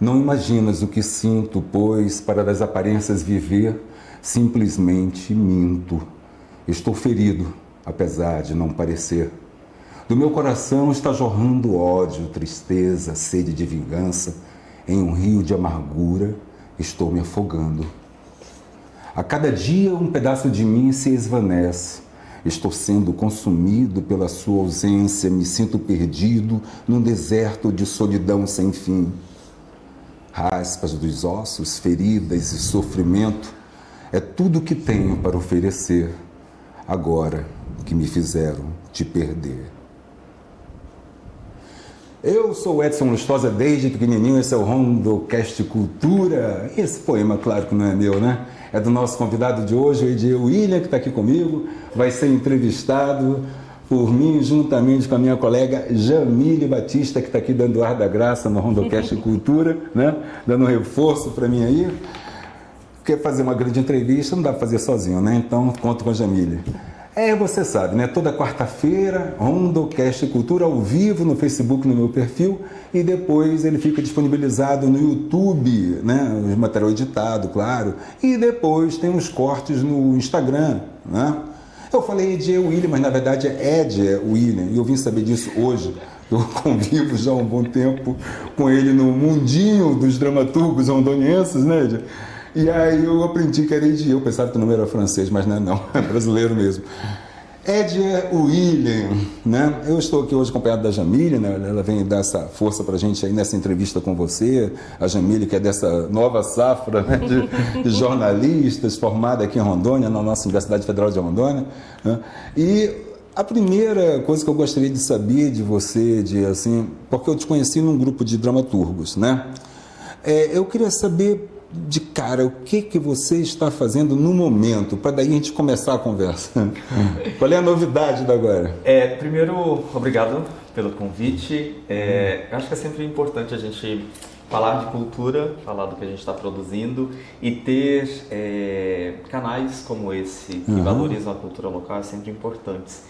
Não imaginas o que sinto, pois, para das aparências viver, simplesmente minto. Estou ferido, apesar de não parecer. Do meu coração está jorrando ódio, tristeza, sede de vingança. Em um rio de amargura, estou me afogando. A cada dia um pedaço de mim se esvanece. Estou sendo consumido pela sua ausência, me sinto perdido num deserto de solidão sem fim. Raspas dos ossos, feridas e sofrimento é tudo que tenho para oferecer, agora que me fizeram te perder. Eu sou o Edson Lustosa desde pequenininho, esse é o Rondocast Cultura. Esse poema, claro que não é meu, né? É do nosso convidado de hoje, o Ediel William, que está aqui comigo, vai ser entrevistado por mim, juntamente com a minha colega Jamile Batista, que está aqui dando ar da graça no Rondocast Cultura, né? Dando um reforço para mim aí. Quer fazer uma grande entrevista, não dá para fazer sozinho, né? Então, conto com a Jamile. Você sabe, né? Toda quarta-feira, Rondocast Cultura ao vivo no Facebook, no meu perfil, e depois ele fica disponibilizado no YouTube, né? O material editado, claro, e depois tem os cortes no Instagram, né? Eu falei Ediel William, mas na verdade é Ediel William, e eu vim saber disso hoje. Eu convivo já há um bom tempo com ele no mundinho dos dramaturgos rondonienses, né, Ediel? E aí eu aprendi que era Ediel, eu pensava que o nome era francês, mas não, é brasileiro mesmo. Ediel William, né? Eu estou aqui hoje acompanhado da Jamile, né? Ela vem dar essa força pra gente aí nessa entrevista com você. A Jamile, que é dessa nova safra, né? de jornalistas, formada aqui em Rondônia, na nossa Universidade Federal de Rondônia, né? E a primeira coisa que eu gostaria de saber de você, assim, porque eu te conheci num grupo de dramaturgos, né? Eu queria saber de cara, o que você está fazendo no momento, para daí a gente começar a conversa? Qual é a novidade da agora? Primeiro, obrigado pelo convite. Eu acho que é sempre importante a gente falar de cultura, falar do que a gente está produzindo e ter canais como esse que valorizam a cultura local é sempre importantes.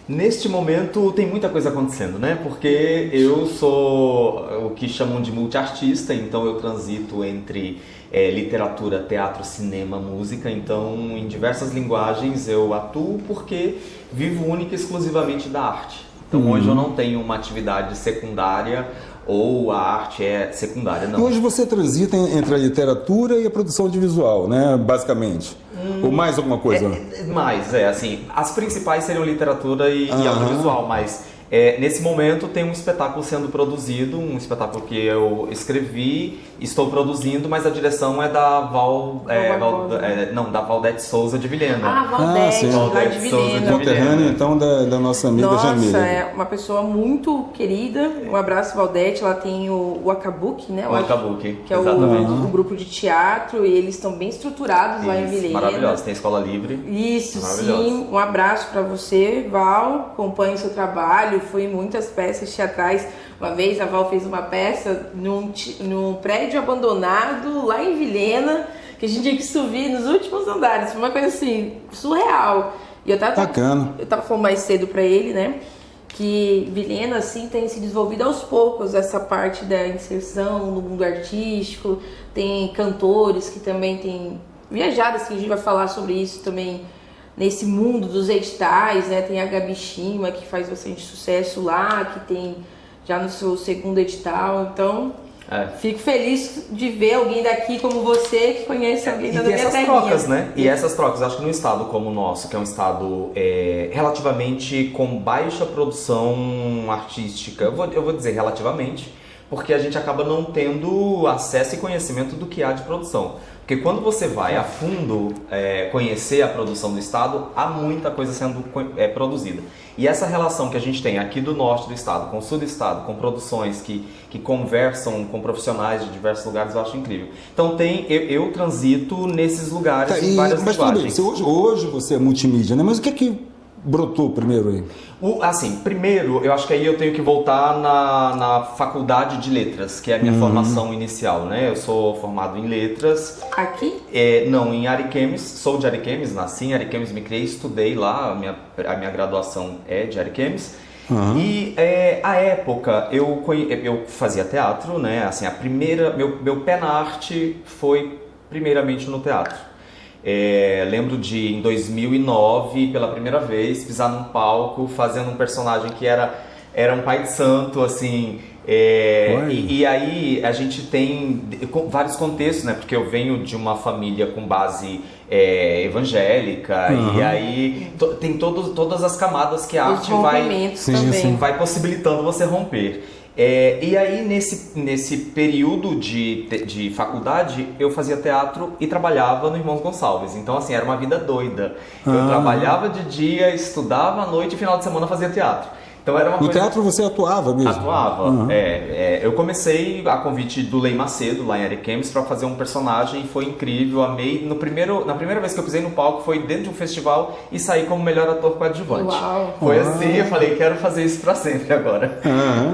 Neste momento tem muita coisa acontecendo, né? Porque eu sou o que chamam de multiartista, então eu transito entre literatura, teatro, cinema, música. Então, em diversas linguagens eu atuo porque vivo única e exclusivamente da arte. Então, hoje eu não tenho uma atividade secundária ou a arte é secundária, não. Hoje você transita entre a literatura e a produção audiovisual, né? Basicamente. Ou mais alguma coisa? Assim, as principais seriam literatura e audiovisual, mas nesse momento tem um espetáculo sendo produzido, um espetáculo que eu escrevi, estou produzindo, mas a direção é da da Valdete Souza de Vilhena. Valdete Souza de Conterrânea, então, da nossa amiga Jamile. Nossa, é uma pessoa muito querida. Um abraço, Valdete. Ela tem o Acabuque, né? O Acabuque, que é o grupo de teatro, e eles estão bem estruturados lá em Vilhena. Maravilhoso, tem escola livre. Isso, sim. Um abraço para você, Val. Acompanhe seu trabalho. Fui em muitas peças teatrais. Uma vez a Val fez uma peça num prédio abandonado lá em Vilhena, que a gente tinha que subir nos últimos andares. Foi uma coisa assim, surreal. E eu tava falando mais cedo para ele, né? Que Vilhena, assim, tem se desenvolvido aos poucos essa parte da inserção no mundo artístico. Tem cantores que também têm viajado, assim, a gente vai falar sobre isso também nesse mundo dos editais, né? Tem a Gabi Shima, que faz bastante sucesso lá, que tem já no seu segundo edital. Então, fico feliz de ver alguém daqui como você, que conhece alguém da minha terrinha. E essas trocas, né? E essas trocas, acho que num estado como o nosso, que é um estado relativamente com baixa produção artística, eu vou dizer relativamente, porque a gente acaba não tendo acesso e conhecimento do que há de produção. Porque quando você vai a fundo conhecer a produção do estado, há muita coisa sendo produzida. E essa relação que a gente tem aqui do norte do estado, com o sul do estado, com produções que conversam com profissionais de diversos lugares, eu acho incrível. Então eu transito nesses lugares em várias linguagens. Mas hoje você é multimídia, né? Mas o que é que brotou primeiro aí? Primeiro, eu acho que aí eu tenho que voltar na faculdade de letras, que é a minha formação inicial, né? Eu sou formado em letras. Aqui? Não, em Ariquemes. Sou de Ariquemes, nasci em Ariquemes, me criei, estudei lá, a minha graduação é de Ariquemes. E a época, eu fazia teatro, né? Assim, meu pé na arte foi primeiramente no teatro. Lembro de, em 2009, pela primeira vez, pisar num palco fazendo um personagem que era um pai de santo, assim. E aí a gente tem vários contextos, né? Porque eu venho de uma família com base evangélica, e aí tem todas as camadas que a arte vai possibilitando você romper. E aí nesse período de faculdade eu fazia teatro e trabalhava no Irmãos Gonçalves. Então assim, era uma vida doida. Eu trabalhava de dia, estudava à noite e final de semana fazia teatro. Então era uma no teatro você atuava mesmo? Atuava. Eu comecei a convite do Lei Macedo, lá em Ariquemes, para fazer um personagem, e foi incrível, amei. Na primeira vez que eu pisei no palco foi dentro de um festival e saí como melhor ator coadjuvante. Uau. Foi assim, eu falei, quero fazer isso para sempre agora.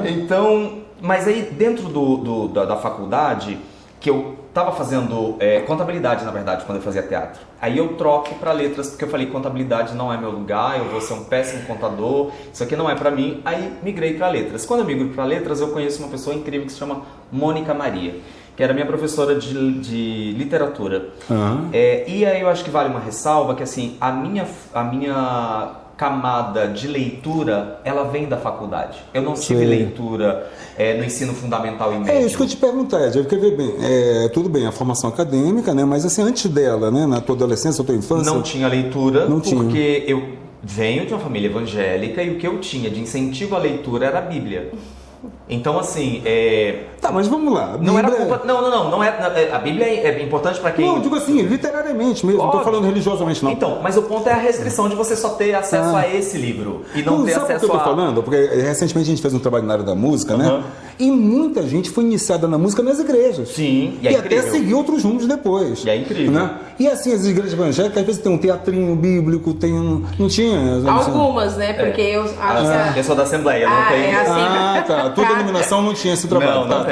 Então, mas aí dentro da faculdade, que eu estava fazendo contabilidade, na verdade, quando eu fazia teatro. Aí eu troco para letras, porque eu falei, contabilidade não é meu lugar, eu vou ser um péssimo contador, isso aqui não é para mim. Aí migrei para letras. Quando eu migro para letras, eu conheço uma pessoa incrível que se chama Mônica Maria, que era minha professora de literatura. E aí eu acho que vale uma ressalva, que assim, a minha camada de leitura, ela vem da faculdade. Eu não tive leitura no ensino fundamental e médio. É isso que eu te perguntar, Ed, porque ver bem, tudo bem, a formação acadêmica, né? Mas assim, antes dela, né? Na tua adolescência, na tua infância... Não tinha leitura, porque eu venho de uma família evangélica e o que eu tinha de incentivo à leitura era a Bíblia. Então, assim... Tá, mas vamos lá. Não era culpa... Não é... A Bíblia é importante para quem... Não, eu digo assim, literariamente mesmo, não tô falando religiosamente, não. Então, mas o ponto é a restrição de você só ter acesso a esse livro e não ter sabe acesso o que eu tô falando? Porque recentemente a gente fez um trabalho na área da música, né? E muita gente foi iniciada na música nas igrejas. Sim, e até seguir outros rumos depois. E é incrível. Né? E assim, as igrejas evangélicas, às vezes tem um teatrinho bíblico, tem um... Não tinha? Algumas, né? Porque eu acho que... Eu sou da Assembleia, não tem... Tá. Tua denominação não tinha esse trabalho. Não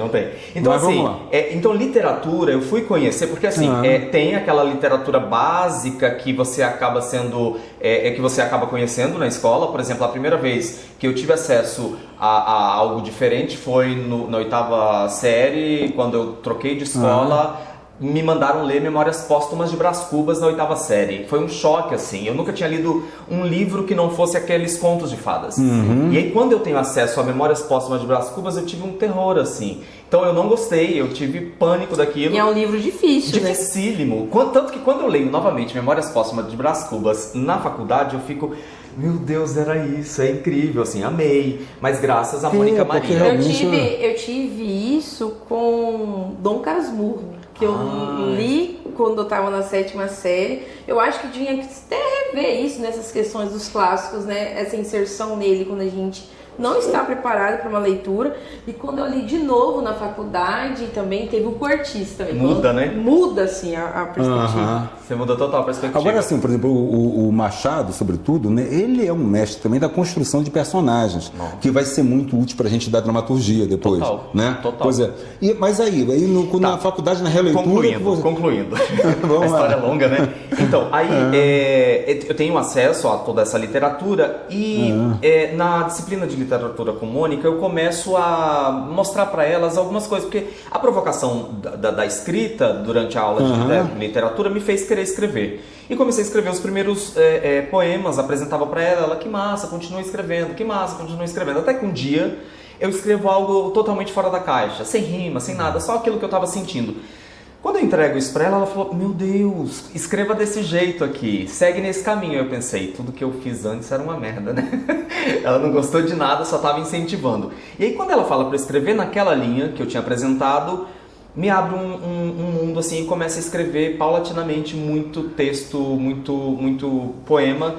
tem. Então, mas assim, então literatura eu fui conhecer, porque assim, tem aquela literatura básica que você acaba sendo... que você acaba conhecendo na escola. Por exemplo, a primeira vez que eu tive acesso a algo diferente foi na 8ª série, quando eu troquei de escola. Me mandaram ler Memórias Póstumas de Brás Cubas na 8ª série. Foi um choque, assim. Eu nunca tinha lido um livro que não fosse aqueles contos de fadas. E aí, quando eu tenho acesso a Memórias Póstumas de Brás Cubas, eu tive um terror, assim. Então, eu não gostei, eu tive pânico daquilo. E é um livro difícil, Dificílimo. Tanto que quando eu leio novamente Memórias Póstumas de Brás Cubas na faculdade, eu fico... Meu Deus, era isso, é incrível, assim, amei. Mas graças a Mônica Maria. Eu tive isso com Dom Casmurro, que eu li quando eu estava na 7ª série. Eu acho que tinha que até rever isso nessas questões dos clássicos, né? Essa inserção nele quando a gente não está preparado para uma leitura. E quando eu li de novo na faculdade, também teve o Cortiço também. Muda, né? Muda, assim, a perspectiva. Você muda total a perspectiva. Agora, assim, por exemplo, o Machado, sobretudo, né, ele é um mestre também da construção de personagens, que vai ser muito útil para a gente dar dramaturgia depois. Total, né? Total. Pois é. Mas aí na faculdade, na releitura... Concluindo. A história é longa, né? Então, aí eu tenho acesso a toda essa literatura e na disciplina de literatura com Mônica, eu começo a mostrar para elas algumas coisas, porque a provocação da escrita durante a aula de literatura me fez querer escrever. E comecei a escrever os primeiros poemas, apresentava para ela, que massa, continua escrevendo, que massa, continua escrevendo. Até que um dia eu escrevo algo totalmente fora da caixa, sem rima, sem nada, só aquilo que eu estava sentindo. Quando eu entrego isso pra ela, ela falou, meu Deus, escreva desse jeito aqui, segue nesse caminho. Eu pensei, tudo que eu fiz antes era uma merda, né? Ela não gostou de nada, só estava incentivando. E aí quando ela fala pra eu escrever naquela linha que eu tinha apresentado, me abre um mundo assim e começa a escrever paulatinamente muito texto, muito poema.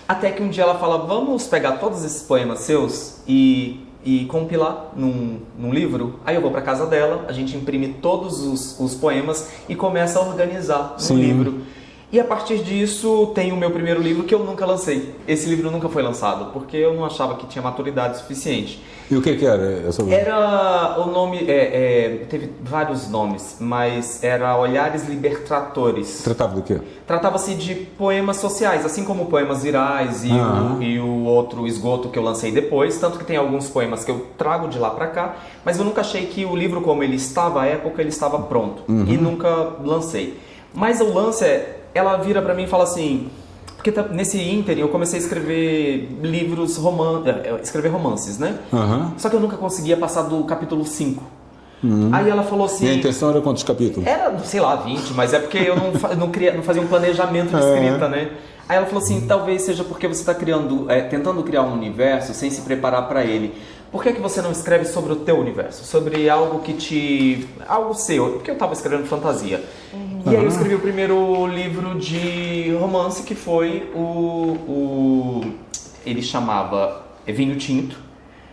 Até que um dia ela fala, vamos pegar todos esses poemas seus e compilar num livro. Aí eu vou para casa dela, a gente imprime todos os poemas e começa a organizar no livro. E a partir disso tem o meu primeiro livro que eu nunca lancei. Esse livro nunca foi lançado, porque eu não achava que tinha maturidade suficiente. E o que era? Era o nome, teve vários nomes, mas era Olhares Libertratores. Tratava do quê? Tratava-se de poemas sociais, assim como Poemas Virais e o outro Esgoto que eu lancei depois, tanto que tem alguns poemas que eu trago de lá pra cá, mas eu nunca achei que o livro como ele estava à época, ele estava pronto, e nunca lancei. Mas o lance ela vira pra mim e fala assim, porque nesse ínterim eu comecei a escrever escrever romances, né? Só que eu nunca conseguia passar do capítulo 5. Aí ela falou assim... E a intenção era quantos capítulos? Era, sei lá, 20, mas é porque eu não fazia um planejamento de escrita, né? Aí ela falou assim, talvez seja porque você está tentando criar um universo sem se preparar para ele. Por que você não escreve sobre o teu universo? Sobre algo algo seu? Porque eu estava escrevendo fantasia. E aí eu escrevi o primeiro livro de romance, que foi ele chamava Vinho Tinto.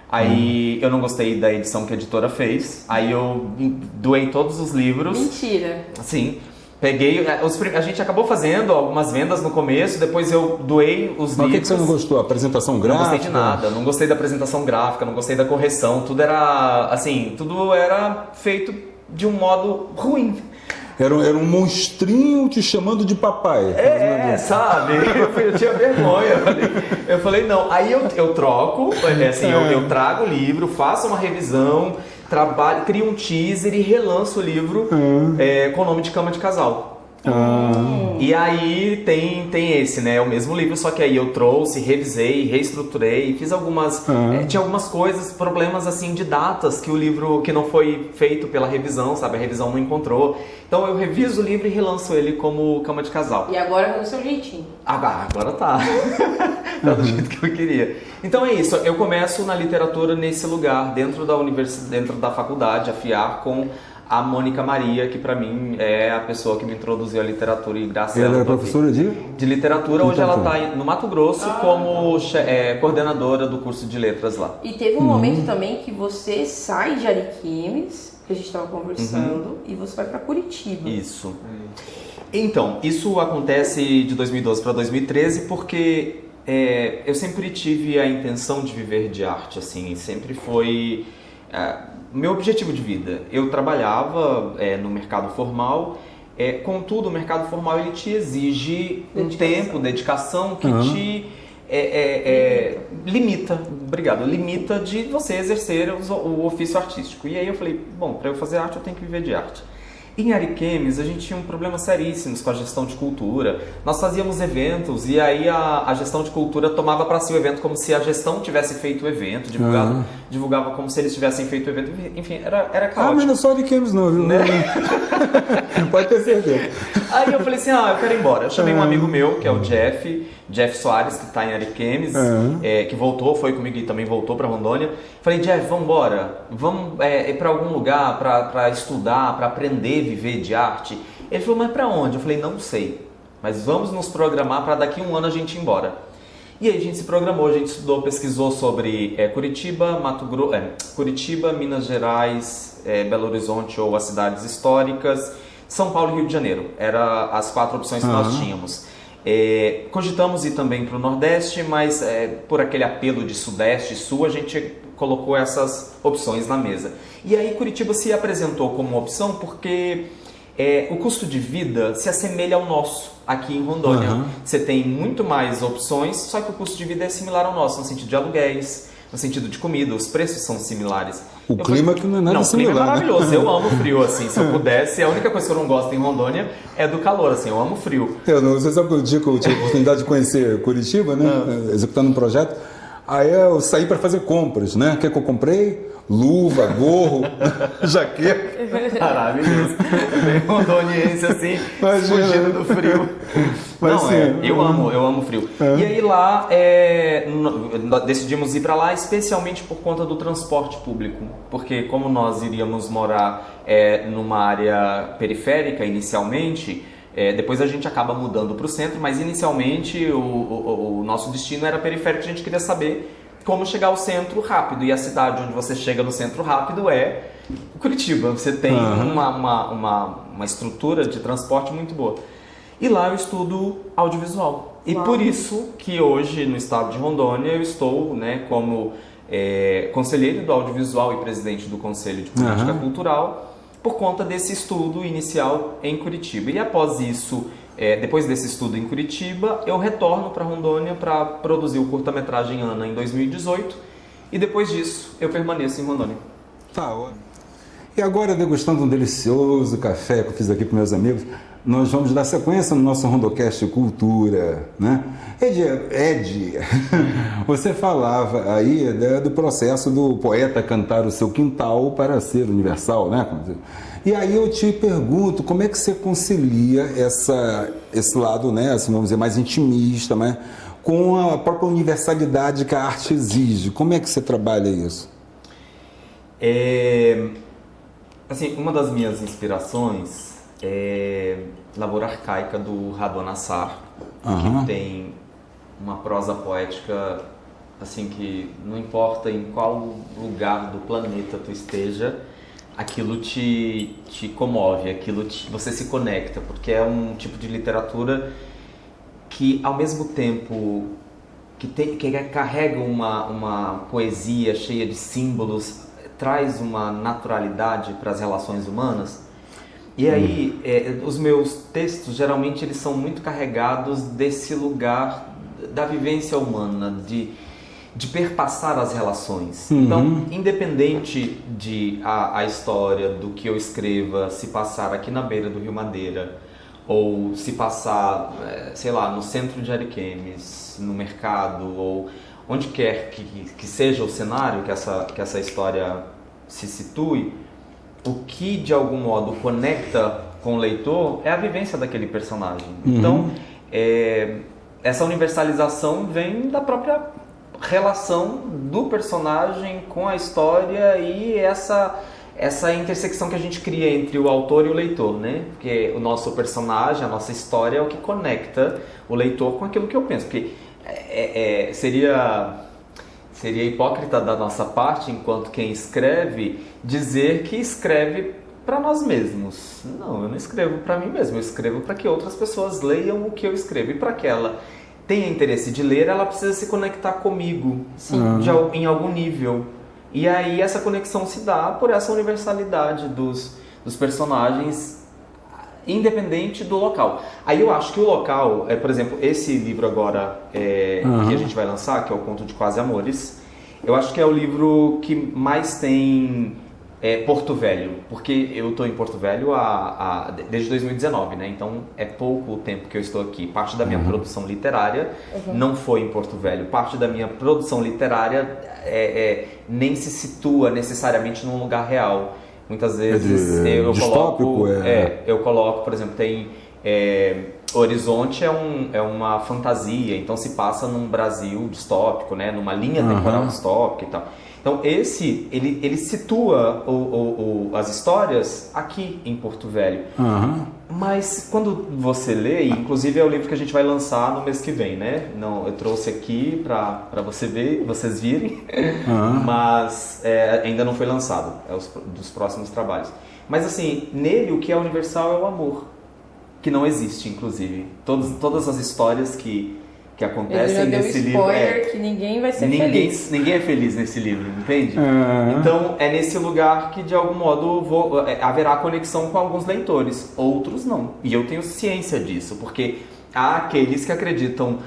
Aí eu não gostei da edição que a editora fez. Aí eu doei todos os livros. Mentira. Sim. Peguei, a gente acabou fazendo algumas vendas no começo, depois eu doei os livros. Mas o que você não gostou? A apresentação gráfica? Não gostei de nada, não gostei da apresentação gráfica, não gostei da correção, tudo era feito de um modo ruim. Era um monstrinho te chamando de papai. Sabe? Eu tinha vergonha. Eu falei, não. Aí eu troco, eu trago o livro, faço uma revisão, crio um teaser e relanço o livro com o nome de Cama de Casal. E aí tem esse, né? É o mesmo livro, só que aí eu trouxe, revisei, reestruturei, fiz tinha algumas coisas, problemas assim de datas que o livro que não foi feito pela revisão, sabe? A revisão não encontrou. Então eu reviso o livro e relanço ele como Cama de Casal. E agora no seu jeitinho. Agora tá. Tá do jeito que eu queria. Então é isso, eu começo na literatura nesse lugar, dentro da universidade, dentro da faculdade, a FIAR, com a Mônica Maria, que pra mim é a pessoa que me introduziu à literatura e graças a ela... Ela era professora de literatura. Hoje ela está no Mato Grosso como coordenadora do curso de letras lá. E teve um momento também que você sai de Ariquemes, que a gente estava conversando, e você vai para Curitiba. Isso. Então, isso acontece de 2012 para 2013 porque eu sempre tive a intenção de viver de arte, assim, sempre foi... meu objetivo de vida. Eu trabalhava no mercado formal, contudo, o mercado formal ele te exige um tempo, dedicação que te limita de você exercer o ofício artístico. E aí eu falei, bom, para eu fazer arte eu tenho que viver de arte. Em Ariquemes, a gente tinha um problema seríssimos com a gestão de cultura. Nós fazíamos eventos e aí a gestão de cultura tomava para si o evento como se a gestão tivesse feito o evento, divulgava como se eles tivessem feito o evento. Enfim, era caótico. Mas não é só Ariquemes não, viu? Né? Pode ter certeza. Aí eu falei assim, eu quero ir embora. Eu chamei um amigo meu, que é o Jeff Soares, que está em Ariquemes, que foi comigo e também voltou para Rondônia. Falei, Jeff, vamos embora, vamos ir para algum lugar para estudar, para aprender, viver de arte. Ele falou, mas para onde? Eu falei, não sei, mas vamos nos programar para daqui a um ano a gente ir embora. E aí a gente se programou, a gente estudou, pesquisou sobre Curitiba, Curitiba, Minas Gerais, Belo Horizonte ou as cidades históricas, São Paulo e Rio de Janeiro. Eram as 4 opções que nós tínhamos. Cogitamos ir também para o Nordeste, mas por aquele apelo de Sudeste e Sul, a gente colocou essas opções na mesa. E aí Curitiba se apresentou como uma opção porque o custo de vida se assemelha ao nosso aqui em Rondônia. Você tem muito mais opções, só que o custo de vida é similar ao nosso, no sentido de aluguéis, no sentido de comida, os preços são similares. O clima que não é nada similar. O clima é maravilhoso, né? Eu amo frio, assim, se eu pudesse. A única coisa que eu não gosto em Rondônia é do calor, assim, eu amo frio. Você sabe que o dia que eu tive a oportunidade de conhecer Curitiba, né, executando um projeto, aí eu saí para fazer compras, né? O que eu comprei? Luva, gorro, jaqueta. Maravilhoso. Bem rondoniense assim, fugindo do frio. Eu amo frio. E aí lá, decidimos ir para lá especialmente por conta do transporte público. Porque como nós iríamos morar numa área periférica inicialmente, depois a gente acaba mudando para o centro, mas inicialmente o nosso destino era periférico, a gente queria saber como chegar ao centro rápido. E a cidade onde você chega no centro rápido é Curitiba. Você tem uma estrutura de transporte muito boa. E lá eu estudo audiovisual. E Uau. por isso que hoje, no estado de Rondônia, eu estou, né, como conselheiro do audiovisual e presidente do Conselho de Política Cultural, por conta desse estudo inicial em Curitiba. E após isso, depois desse estudo em Curitiba, eu retorno para Rondônia para produzir o curta-metragem Ana em 2018. E depois disso, eu permaneço em Rondônia. Tá ótimo. E agora, degustando um delicioso café que eu fiz aqui para meus amigos, nós vamos dar sequência no nosso Rondocast Cultura, né? Ed, você falava aí do processo do poeta cantar o seu quintal para ser universal, né? E aí eu te pergunto, como é que você concilia esse lado, né, assim, vamos dizer, mais intimista, né, com a própria universalidade que a arte exige? Como é que você trabalha isso? Assim, uma das minhas inspirações é Lavoura Arcaica, do Radon Nassar, que tem uma prosa poética, assim, que não importa em qual lugar do planeta tu esteja, aquilo te comove, você se conecta, porque é um tipo de literatura que, ao mesmo tempo que carrega uma poesia cheia de símbolos, traz uma naturalidade para as relações humanas. E aí, os meus textos, geralmente, eles são muito carregados desse lugar da vivência humana, de perpassar as relações. Então, independente de a história do que eu escreva se passar aqui na beira do Rio Madeira, ou se passar, sei lá, no centro de Ariquemes, no mercado, ou onde quer que seja o cenário que essa história se situe, o que de algum modo conecta com o leitor é a vivência daquele personagem. Então, essa universalização vem da própria relação do personagem com a história e essa intersecção que a gente cria entre o autor e o leitor, né? Porque o nosso personagem, a nossa história é o que conecta o leitor com aquilo que eu penso. Porque seria hipócrita da nossa parte, enquanto quem escreve, dizer que escreve para nós mesmos. Não, eu não escrevo para mim mesmo, eu escrevo para que outras pessoas leiam o que eu escrevo. E para que ela tenha interesse de ler, ela precisa se conectar comigo, em algum nível. E aí essa conexão se dá por essa universalidade dos personagens, independente do local. Aí eu acho que o local, por exemplo, esse livro agora que a gente vai lançar, que é o Conto de Quase Amores, eu acho que é o livro que mais tem Porto Velho, porque eu estou em Porto Velho desde 2019, né? Então é pouco o tempo que eu estou aqui. Parte da minha produção literária não foi em Porto Velho, parte da minha produção literária nem se situa necessariamente num lugar real. Muitas vezes eu coloco, por exemplo, tem Horizonte é uma fantasia, então se passa num Brasil distópico, né, numa linha temporal distópica e tal. Então ele situa as histórias aqui em Porto Velho. Mas quando você lê, inclusive é o livro que a gente vai lançar no mês que vem, né? Não, eu trouxe aqui para vocês virem, mas ainda não foi lançado, dos próximos trabalhos. Mas assim, nele o que é universal é o amor, que não existe, inclusive. Todas as histórias que acontecem nesse livro. Spoiler que ninguém vai ser feliz. Ninguém é feliz nesse livro, entende? Então é nesse lugar que de algum modo haverá conexão com alguns leitores, outros não. E eu tenho ciência disso, porque há aqueles que acreditam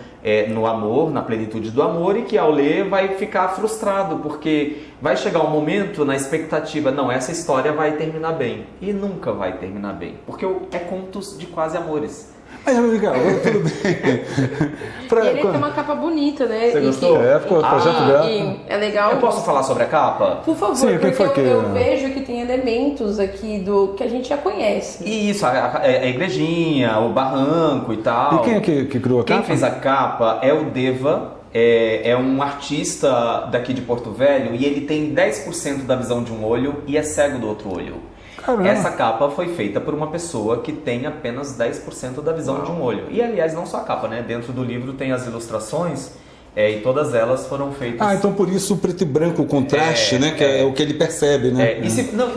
no amor, na plenitude do amor, e que ao ler vai ficar frustrado, porque vai chegar um momento na expectativa, não, essa história vai terminar bem. E nunca vai terminar bem, porque é contos de quase amores. Mas, Miguel, tudo bem. Ele tem uma capa bonita, né? Você gostou? Ficou o projeto dela. É legal. Eu posso falar sobre a capa? Por favor, sim, porque eu vejo que tem elementos aqui que a gente já conhece. Isso, a igrejinha, o barranco e tal. E quem é que criou a capa? Quem fez a capa é o Deva, é um artista daqui de Porto Velho, e ele tem 10% da visão de um olho e é cego do outro olho. Caramba. Essa capa foi feita por uma pessoa que tem apenas 10% da visão de um olho. E, aliás, não só a capa, né? Dentro do livro tem as ilustrações e todas elas foram feitas... então por isso o preto e branco, o contraste, né? Que é o que ele percebe, né?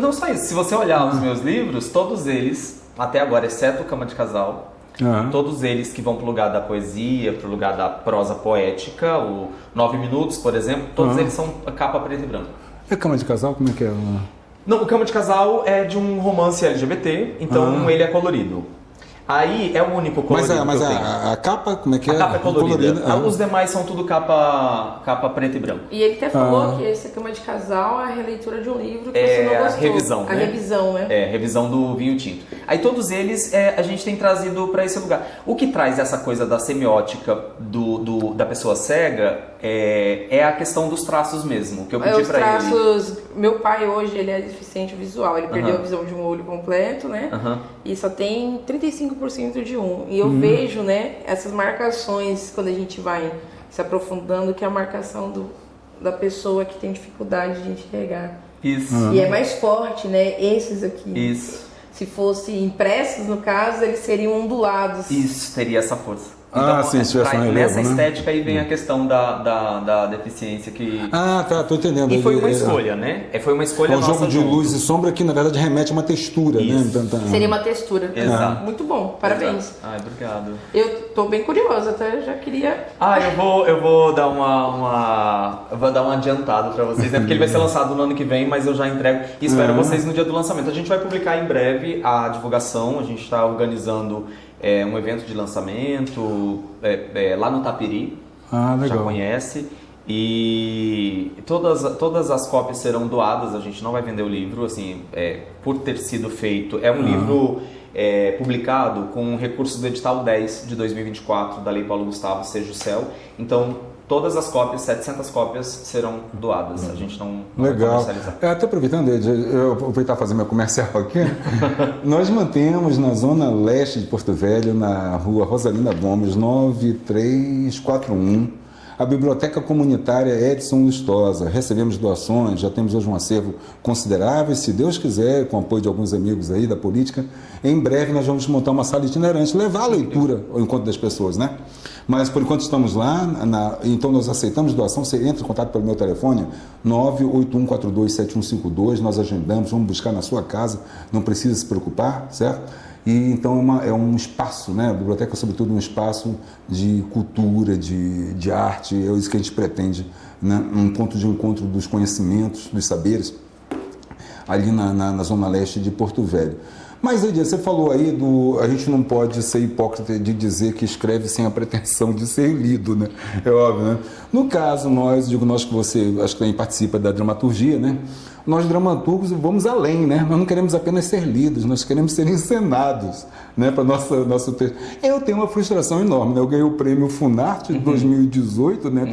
Não só isso. Se você olhar os meus livros, todos eles, até agora, exceto Cama de Casal, Todos eles que vão para o lugar da poesia, para o lugar da prosa poética, o 9 Minutos, por exemplo, todos eles são capa preto e branco. É cama de casal? Como é que é? Não, o Cama de Casal é de um romance LGBT, então ele é colorido. Aí é o único colorido. Mas que eu tenho. a capa, como é que é? A capa é colorida. Ah. Os demais são tudo capa preto e branco. E ele até falou que esse Cama de Casal é a releitura de um livro que É você não a gostou. revisão, A né? revisão, né? É, revisão do vinho tinto. Aí todos eles a gente tem trazido para esse lugar. O que traz essa coisa da semiótica da pessoa cega é a questão dos traços mesmo, que eu pedi Os para ele. traços... Meu pai hoje, ele é deficiente visual. Ele perdeu a visão de um olho completo, né? E só tem 35% de um. E eu vejo, né, essas marcações quando a gente vai se aprofundando, que é a marcação da pessoa que tem dificuldade de enxergar. Isso. E é mais forte, né? Esses aqui. Isso. Se fossem impressos, no caso, eles seriam ondulados. Isso, teria essa força. Sim, se tivesse um relevo, nessa né? estética aí vem a questão da deficiência que... Tá, tô entendendo. E foi uma escolha, né? Foi uma escolha É um nossa jogo de junto. luz e sombra que, na verdade, remete a uma textura, Isso. né? Seria uma textura. Exato. Muito bom, parabéns. Exato. Ai, obrigado. Eu tô bem curiosa, até já queria... Eu vou dar eu vou dar uma adiantada pra vocês, né? Porque ele vai ser lançado no ano que vem, mas eu já entrego e espero vocês no dia do lançamento. A gente vai publicar em breve a divulgação, a gente está organizando um evento de lançamento lá no Tapiri, legal. já conhece. E todas as cópias serão doadas, a gente não vai vender o livro, assim, por ter sido feito. É um livro publicado com recursos do edital 10 de 2024 da Lei Paulo Gustavo, Seja o Céu. Então, todas as cópias, 700 cópias, serão doadas. A gente não vai Legal. comercializar. Até aproveitando, eu aproveitar para fazer meu comercial aqui, nós mantemos na zona leste de Porto Velho, na rua Rosalina Gomes, 9341, a Biblioteca Comunitária Edson Lustosa. Recebemos doações, já temos hoje um acervo considerável. Se Deus quiser, com o apoio de alguns amigos aí da política, em breve nós vamos montar uma sala itinerante, levar a leitura ao encontro das pessoas, né? Mas por enquanto estamos lá, então nós aceitamos doação. Você entra em contato pelo meu telefone, 981427152, nós agendamos, vamos buscar na sua casa, não precisa se preocupar, certo? E então é um espaço, né? A biblioteca é sobretudo um espaço de cultura, de arte, é isso que a gente pretende, né? Um ponto de encontro dos conhecimentos, dos saberes, ali na zona leste de Porto Velho. Mas, Lidia, você falou aí a gente não pode ser hipócrita de dizer que escreve sem a pretensão de ser lido, né? É óbvio, né? No caso, nós que você, acho que também participa da dramaturgia, né? Nós dramaturgos vamos além, né? Nós não queremos apenas ser lidos, nós queremos ser encenados, né? Para nosso texto. Eu tenho uma frustração enorme, né? Eu ganhei o prêmio Funarte de 2018, né?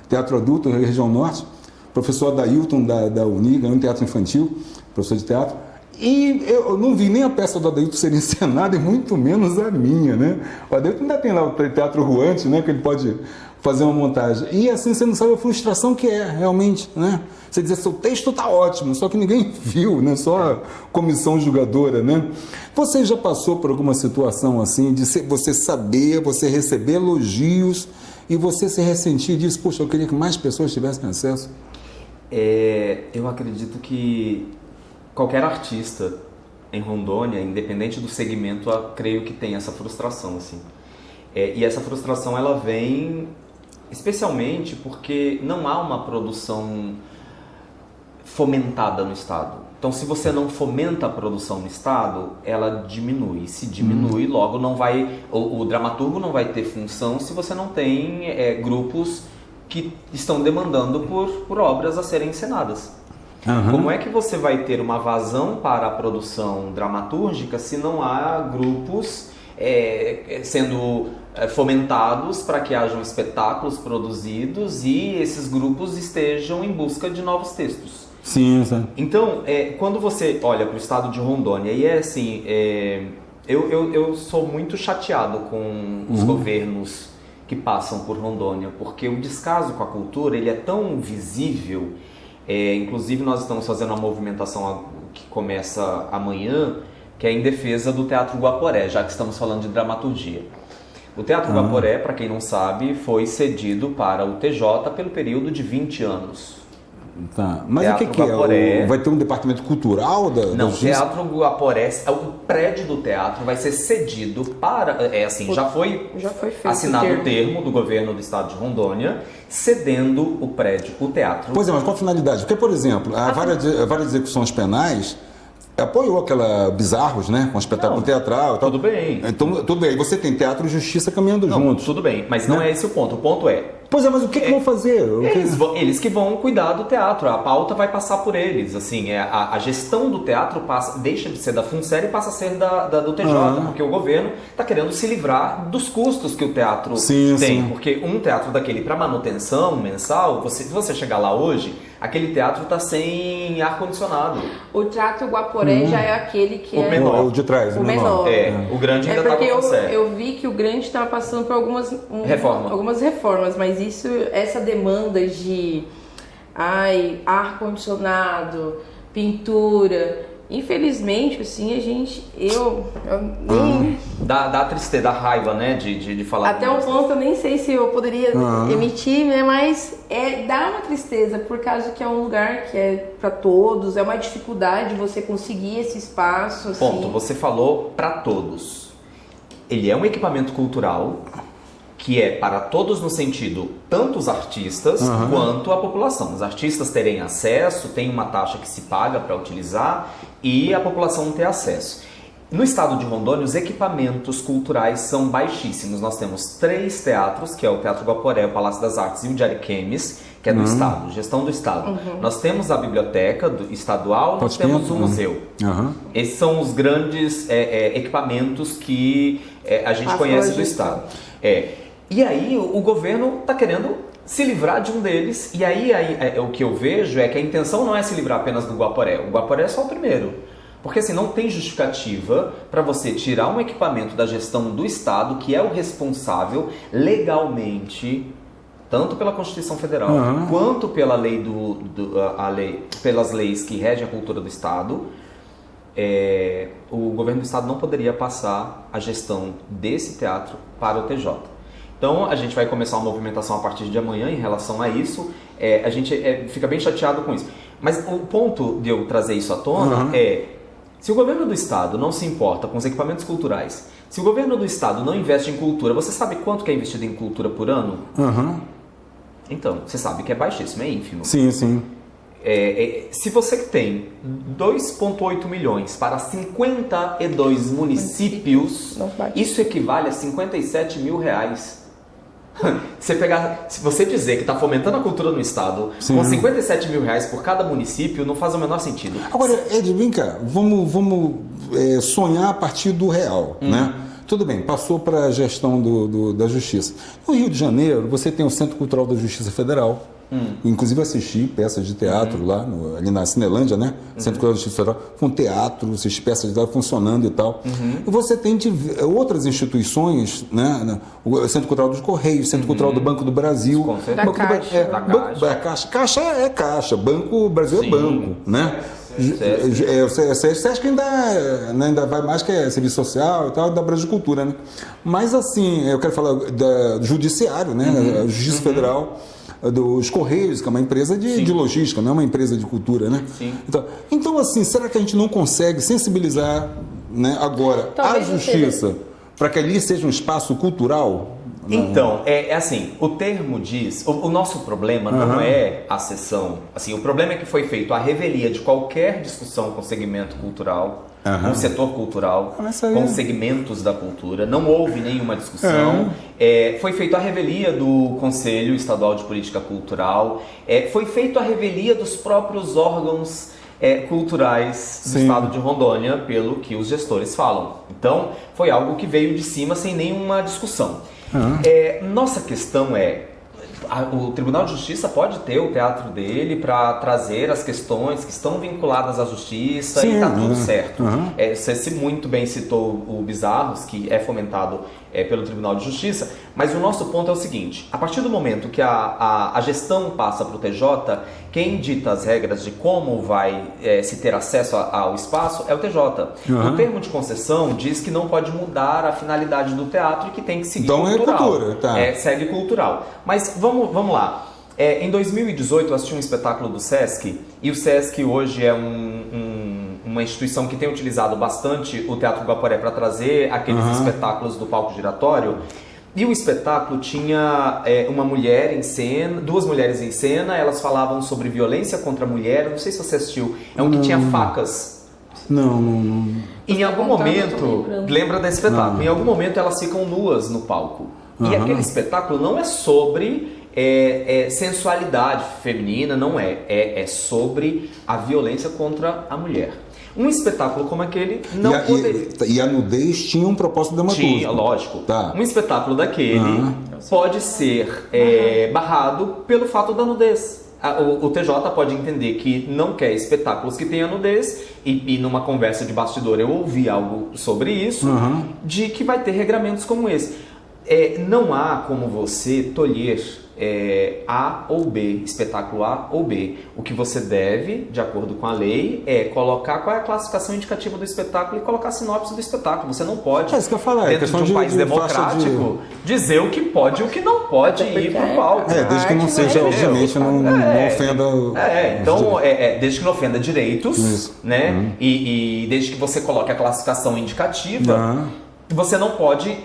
Teatro Adulto, região norte, professor Adailton da Uni, ganhou um teatro infantil, professor de teatro. E eu não vi nem a peça do Adailton ser encenada, e muito menos a minha, né? O Adailton ainda tem lá o Teatro Ruante, né? Que ele pode fazer uma montagem. E assim você não sabe a frustração que é, realmente, né? Você dizer, seu texto está ótimo, só que ninguém viu, né? Só a comissão julgadora, né? Você já passou por alguma situação assim, de você saber, você receber elogios e você se ressentir disso? Poxa, eu queria que mais pessoas tivessem acesso. Eu acredito que qualquer artista em Rondônia, independente do segmento, eu creio que tem essa frustração, assim. E essa frustração, ela vem especialmente porque não há uma produção fomentada no Estado. Então, se você não fomenta a produção no Estado, ela diminui. Se diminui, logo não vai... O dramaturgo não vai ter função se você não tem grupos que estão demandando por obras a serem encenadas. Como é que você vai ter uma vazão para a produção dramatúrgica se não há grupos sendo fomentados para que hajam espetáculos produzidos e esses grupos estejam em busca de novos textos? Sim, sim. Então, quando você olha para o estado de Rondônia, e assim, eu sou muito chateado com os governos que passam por Rondônia, porque o descaso com a cultura ele é tão visível. Inclusive nós estamos fazendo uma movimentação que começa amanhã, que é em defesa do Teatro Guaporé, já que estamos falando de dramaturgia. O Teatro Guaporé, para quem não sabe, foi cedido para o TJ pelo período de 20 anos. Tá. Mas Teatro o que é? Guaporé. Vai ter um departamento cultural da Não, o Justiça? Teatro Guaporé, o prédio do teatro vai ser cedido para, já foi feito assinado o o termo do governo do estado de Rondônia, cedendo o prédio, o teatro. Pois é, mas qual a finalidade? Porque, por exemplo, a várias execuções penais apoiou aquela Bizarros, né? Com espetáculo teatral e tal. Tudo bem. Então, tudo bem. Aí você tem teatro e justiça caminhando Não, juntos. tudo bem, mas não é esse o ponto. O ponto é, Pois é, mas o que vão fazer? eles que vão cuidar do teatro, a pauta vai passar por eles, assim, a gestão do teatro deixa de ser da FUNSER e passa a ser do TJ, porque o governo está querendo se livrar dos custos que o teatro tem, porque um teatro daquele para manutenção mensal, se você chegar lá hoje, aquele teatro está sem ar-condicionado. O Teatro Guaporé já é aquele que o menor. O de trás, o menor. O grande ainda está com a FUNSER. Eu vi que o grande estava passando por algumas reformas, mas essa demanda de ar-condicionado, pintura, infelizmente, assim, Dá tristeza, dá raiva, né, de falar. Até um ponto eu nem sei se eu poderia emitir, né, mas dá uma tristeza, por causa que é um lugar que é para todos, é uma dificuldade você conseguir esse espaço. Assim. Ponto, você falou para todos. Ele é um equipamento cultural que é para todos no sentido, tanto os artistas quanto a população. Os artistas terem acesso, tem uma taxa que se paga para utilizar e a população não ter acesso. No estado de Rondônia, os equipamentos culturais são baixíssimos. Nós temos 3 teatros, que é o Teatro Guaporé, o Palácio das Artes e o de Ariquemes, que é do estado, gestão do estado. Nós temos a biblioteca estadual, nós temos o museu. Esses são os grandes equipamentos que a gente conhece do estado. E aí o governo está querendo se livrar de um deles, e aí o que eu vejo é que a intenção não é se livrar apenas do Guaporé. O Guaporé é só o primeiro. Porque assim, não tem justificativa para você tirar um equipamento da gestão do Estado, que é o responsável legalmente, tanto pela Constituição Federal, quanto pela pelas leis que regem a cultura do Estado. O governo do Estado não poderia passar a gestão desse teatro para o TJ. Então a gente vai começar uma movimentação a partir de amanhã em relação a isso. A gente fica bem chateado com isso. Mas o ponto de eu trazer isso à tona se o governo do Estado não se importa com os equipamentos culturais, se o governo do Estado não investe em cultura, você sabe quanto que é investido em cultura por ano? Então, você sabe que é baixíssimo, é ínfimo. Sim, sim. Se você tem 2,8 milhões para 52 municípios, isso equivale a 57 mil reais. Se você dizer que está fomentando a cultura no estado, com 57 mil reais por cada município, não faz o menor sentido. Agora, Ed, vem cá, vamos sonhar a partir do real, né? Tudo bem, passou para a gestão da Justiça. No Rio de Janeiro, você tem o Centro Cultural da Justiça Federal. Inclusive assisti peças de teatro lá, ali na Cinelândia, né? Centro Cultural da Justiça Federal, com teatro, assisti peças de teatro funcionando e tal. E você tem outras instituições, né? O Centro Cultural dos Correios, Centro Cultural do Banco do Brasil. Da Caixa. Caixa é Caixa, Banco Brasil é banco, né? Sesc ainda vai mais, que é serviço social e tal, da Brasil Cultura, né? Mas assim, eu quero falar do Judiciário, né? A Justiça Federal, dos Correios, que é uma empresa de logística, não é uma empresa de cultura, né? Então, assim, será que a gente não consegue sensibilizar, né, agora Talvez a Justiça para que ali seja um espaço cultural? Então, assim, o termo diz, o nosso problema não é a sessão, assim, o problema é que foi feito a revelia de qualquer discussão com o segmento cultural, com o setor cultural, com os segmentos da cultura, não houve nenhuma discussão, foi feito a revelia do Conselho Estadual de Política Cultural, foi feito a revelia dos próprios órgãos culturais do estado de Rondônia, pelo que os gestores falam. Então, foi algo que veio de cima sem nenhuma discussão. Nossa questão o Tribunal de Justiça pode ter o teatro dele para trazer as questões que estão vinculadas à justiça e está tudo certo. Você muito bem citou o Bizarros, que é fomentado pelo Tribunal de Justiça, mas o nosso ponto é o seguinte: a partir do momento que a gestão passa para o TJ, quem dita as regras de como vai se ter acesso ao espaço é o TJ. O termo de concessão diz que não pode mudar a finalidade do teatro e que tem que seguir cultural. É cultura, tá. Segue cultural. Mas vamos lá. Em 2018 eu assisti um espetáculo do Sesc, e o Sesc hoje é uma instituição que tem utilizado bastante o Teatro Guaporé para trazer aqueles espetáculos do palco giratório. E o espetáculo tinha uma mulher em cena, duas mulheres em cena, elas falavam sobre violência contra a mulher. Não sei se você assistiu, é um que tinha facas. Não. Em algum momento, lembra desse espetáculo? Em algum momento elas ficam nuas no palco. E aquele espetáculo não é sobre sensualidade feminina, não é. É sobre a violência contra a mulher. Um espetáculo como aquele não poderia... E a nudez tinha um propósito dramaturgico. Tinha, lógico. Tá. Um espetáculo daquele pode ser barrado pelo fato da nudez. O TJ pode entender que não quer espetáculos que tenham nudez, e numa conversa de bastidor eu ouvi algo sobre isso, de que vai ter regramentos como esse. Não há como você tolher A ou B, espetáculo A ou B. O que você deve, de acordo com a lei, é colocar qual é a classificação indicativa do espetáculo e colocar a sinopse do espetáculo. Você não pode, isso que eu falo, dentro de um país democrático, dizer o que pode e o que não pode ir para o palco. Desde que não seja, obviamente, não ofenda... Então, desde que não ofenda direitos, né? E desde que você coloque a classificação indicativa... Você não pode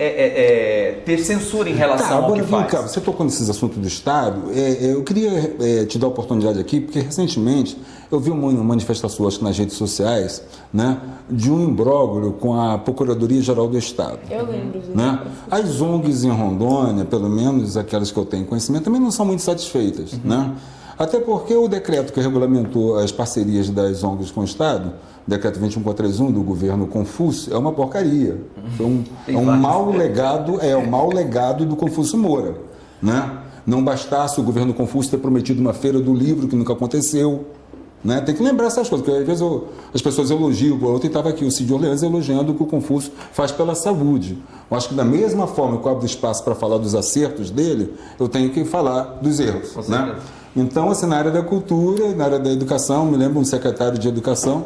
ter censura em relação ao que faz. Cá, você tocou nesses assuntos do Estado. Eu queria te dar a oportunidade aqui, porque recentemente eu vi uma manifestação, acho que nas redes sociais, né, de um imbróglio com a Procuradoria-Geral do Estado. Eu lembro disso. Né? As ONGs em Rondônia, pelo menos aquelas que eu tenho conhecimento, também não são muito satisfeitas. Né? Até porque o decreto que regulamentou as parcerias das ONGs com o Estado, decreto 21431 do governo Confúcio, é uma porcaria. É um mau legado do Confúcio Moura. Né? Não bastasse o governo Confúcio ter prometido uma feira do livro que nunca aconteceu. Né? Tem que lembrar essas coisas, porque às vezes as pessoas elogiam. Ontem estava aqui o Cid Orleans elogiando o que o Confúcio faz pela saúde. Eu acho que da mesma forma que eu abro espaço para falar dos acertos dele, eu tenho que falar dos erros. Né? Então, assim, na área da cultura, na área da educação, me lembro um secretário de educação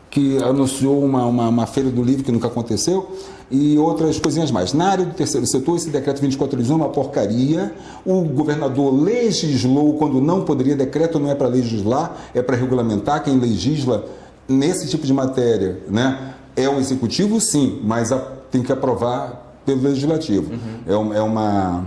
que anunciou uma feira do livro que nunca aconteceu, e outras coisinhas mais. Na área do terceiro setor, esse decreto 2431 é uma porcaria. O governador legislou quando não poderia. Decreto não é para legislar, é para regulamentar. Quem legisla nesse tipo de matéria, né, é o executivo, sim, mas tem que aprovar pelo legislativo. É uma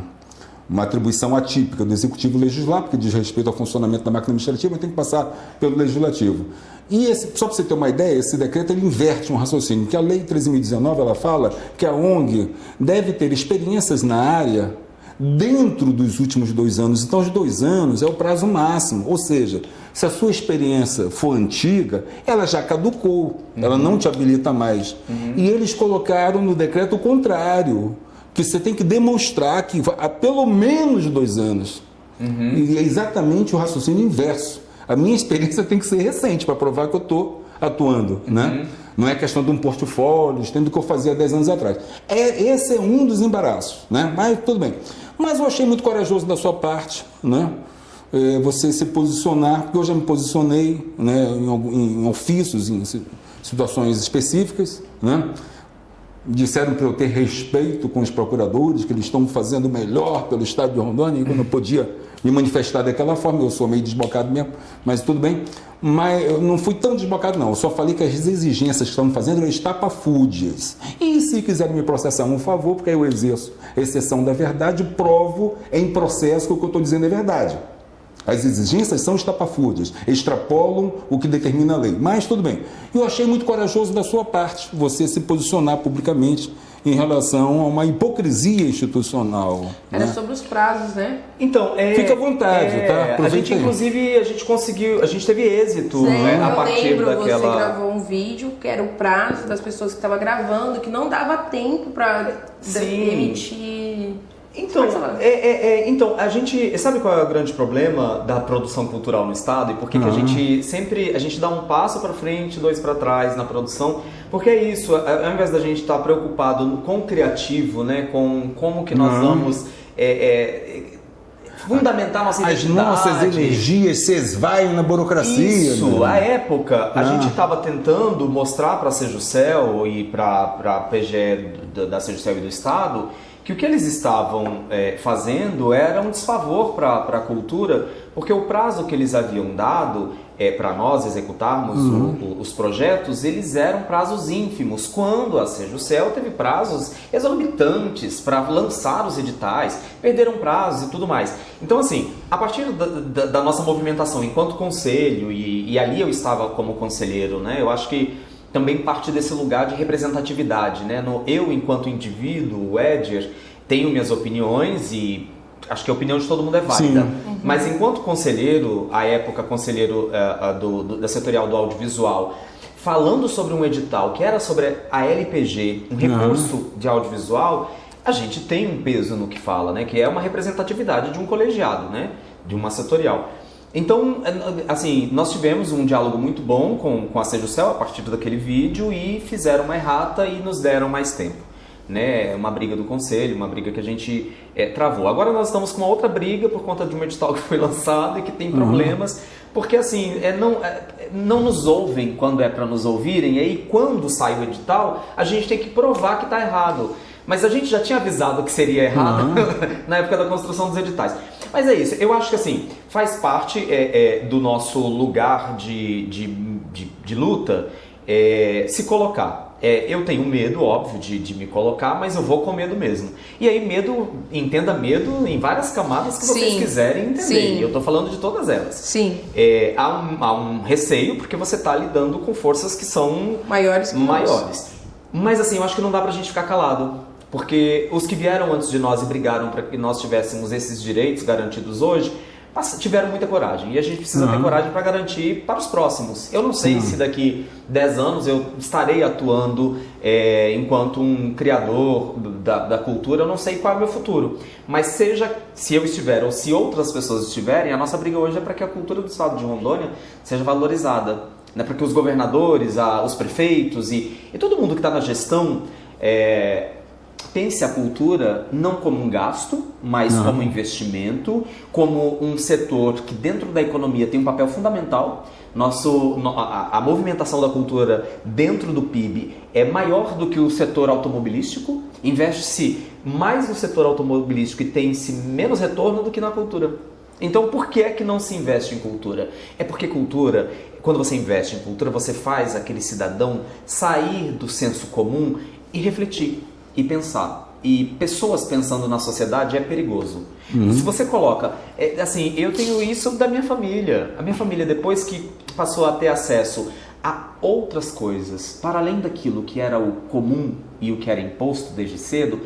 atribuição atípica do executivo legislar, porque diz respeito ao funcionamento da máquina administrativa, mas tem que passar pelo legislativo. E só para você ter uma ideia, esse decreto ele inverte um raciocínio, que a Lei 13.019 ela fala que a ONG deve ter experiências na área dentro dos últimos 2 anos. Então, os 2 anos é o prazo máximo, ou seja, se a sua experiência for antiga, ela já caducou, ela não te habilita mais. E eles colocaram no decreto o contrário, que você tem que demonstrar que há pelo menos 2 anos. E é exatamente o raciocínio inverso. A minha experiência tem que ser recente para provar que eu estou atuando. Né? Não é questão de um portfólio, tendo que eu fazia 10 anos atrás. Esse é um dos embaraços. Né? Mas tudo bem. Mas eu achei muito corajoso da sua parte, né? Você se posicionar, porque eu já me posicionei, né, em ofícios, em situações específicas, né? Disseram para eu ter respeito com os procuradores, que eles estão fazendo o melhor pelo Estado de Rondônia, e quando eu podia me manifestar daquela forma, eu sou meio desbocado mesmo, mas tudo bem. Mas eu não fui tão desbocado, não. Eu só falei que as exigências que estão fazendo eram estapafúrdias. E se quiserem me processar, um favor, porque aí eu exerço a exceção da verdade, provo em processo que o que eu estou dizendo é verdade. As exigências são estapafúrdias, extrapolam o que determina a lei. Mas tudo bem. Eu achei muito corajoso da sua parte você se posicionar publicamente em relação a uma hipocrisia institucional. Era, né? Sobre os prazos, né? Então, fica à vontade, tá? A gente, inclusive, a gente teve êxito, Sim, né, a partir daquela... Você gravou um vídeo que era o prazo das pessoas que estavam gravando, que não dava tempo para emitir... Então, então, a gente... Sabe qual é o grande problema da produção cultural no Estado? E por que que a gente dá um passo para frente, 2 para trás na produção? Porque é isso, ao invés da gente estar preocupado com o criativo, né? Com como que nós vamos fundamentar nossa identidade. As nossas energias se esvaem na burocracia. Isso, né? à época, a gente estava tentando mostrar para a Sejusel e para a PGE da Sejusel e do Estado que o que eles estavam fazendo era um desfavor para a cultura, porque o prazo que eles haviam dado para nós executarmos os projetos, eles eram prazos ínfimos, quando a Sejusel teve prazos exorbitantes para lançar os editais, perderam prazos e tudo mais. Então, assim, a partir da nossa movimentação enquanto conselho, e ali eu estava como conselheiro, né, eu acho que também parte desse lugar de representatividade, né? Eu, enquanto indivíduo, o Éder, tenho minhas opiniões e acho que a opinião de todo mundo é válida. Mas enquanto conselheiro, à época conselheiro da setorial do audiovisual, falando sobre um edital que era sobre a LPG, um recurso de audiovisual, a gente tem um peso no que fala, né? Que é uma representatividade de um colegiado, né? De uma setorial. Então, assim, nós tivemos um diálogo muito bom com a Sejusel a partir daquele vídeo e fizeram uma errata e nos deram mais tempo, né? Uma briga do conselho, uma briga que a gente travou. Agora nós estamos com uma outra briga por conta de um edital que foi lançado e que tem problemas, porque assim, não nos ouvem quando é para nos ouvirem, e aí quando sai o edital, a gente tem que provar que está errado. Mas a gente já tinha avisado que seria errado na época da construção dos editais. Mas é isso, eu acho que assim, faz parte do nosso lugar de luta se colocar. Eu tenho medo, óbvio, de me colocar, mas eu vou com medo mesmo. E aí medo, entenda medo em várias camadas que vocês quiserem entender. Sim. E eu estou falando de todas elas. Sim. Há um receio, porque você está lidando com forças que são maiores. Mas assim, eu acho que não dá pra gente ficar calado. Porque os que vieram antes de nós e brigaram para que nós tivéssemos esses direitos garantidos hoje, tiveram muita coragem. E a gente precisa ter coragem para garantir para os próximos. Eu não sei se daqui 10 anos eu estarei atuando enquanto um criador da cultura, eu não sei qual é o meu futuro. Mas se eu estiver ou se outras pessoas estiverem, a nossa briga hoje é para que a cultura do estado de Rondônia seja valorizada. Né? Para que os governadores, os prefeitos e todo mundo que está na gestão pense a cultura não como um gasto, mas como um investimento, como um setor que dentro da economia tem um papel fundamental. A movimentação da cultura dentro do PIB é maior do que o setor automobilístico, investe-se mais no setor automobilístico e tem-se menos retorno do que na cultura. Então, por que é que não se investe em cultura? É porque cultura, quando você investe em cultura, você faz aquele cidadão sair do senso comum e refletir. E pensar. E pessoas pensando na sociedade é perigoso. Se você coloca... assim, eu tenho isso da minha família. A minha família, depois que passou a ter acesso a outras coisas, para além daquilo que era o comum e o que era imposto desde cedo,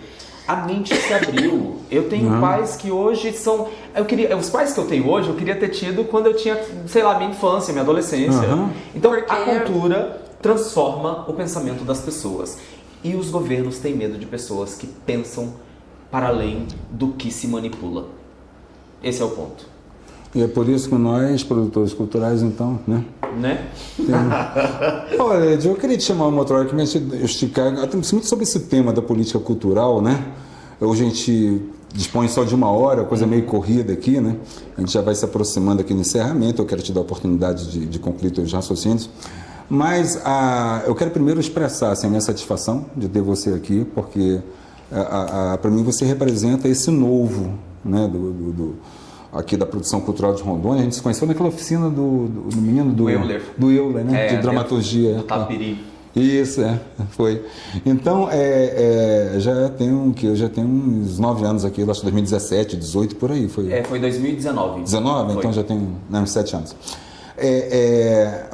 a mente se abriu. Eu tenho pais que hoje são... os pais que eu tenho hoje, eu queria ter tido quando eu tinha, sei lá, minha infância, minha adolescência. Então, a cultura transforma o pensamento das pessoas. E os governos têm medo de pessoas que pensam para além do que se manipula. Esse é o ponto. E é por isso que nós, produtores culturais, então, né? Olha, eu queria te chamar uma outra hora que me esticar, muito sobre esse tema da política cultural, né? Hoje a gente dispõe só de uma hora, coisa meio corrida aqui, né? A gente já vai se aproximando aqui no encerramento, eu quero te dar a oportunidade de concluir teus raciocínios. Mas eu quero primeiro expressar assim, a minha satisfação de ter você aqui, porque para mim você representa esse novo, né, aqui da produção cultural de Rondônia. A gente se conheceu naquela oficina do menino do Euler, né, de dramaturgia. Do Tapiri. Isso, foi. Então, eu já tenho uns 9 anos aqui, eu acho que 2017, 18, por aí. Foi 2019. 19? Então já tenho uns 7 anos.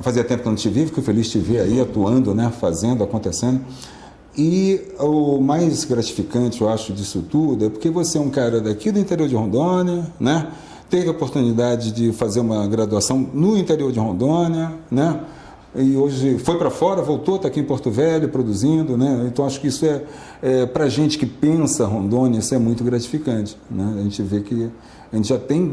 Fazia tempo que eu não te vi, fico feliz de te ver aí atuando, né, fazendo, acontecendo. E o mais gratificante, eu acho, disso tudo é porque você é um cara daqui do interior de Rondônia, né? Teve a oportunidade de fazer uma graduação no interior de Rondônia, né? E hoje foi para fora, voltou, está aqui em Porto Velho produzindo, né? Então acho que isso para a gente que pensa Rondônia, isso é muito gratificante, né? A gente vê que a gente já tem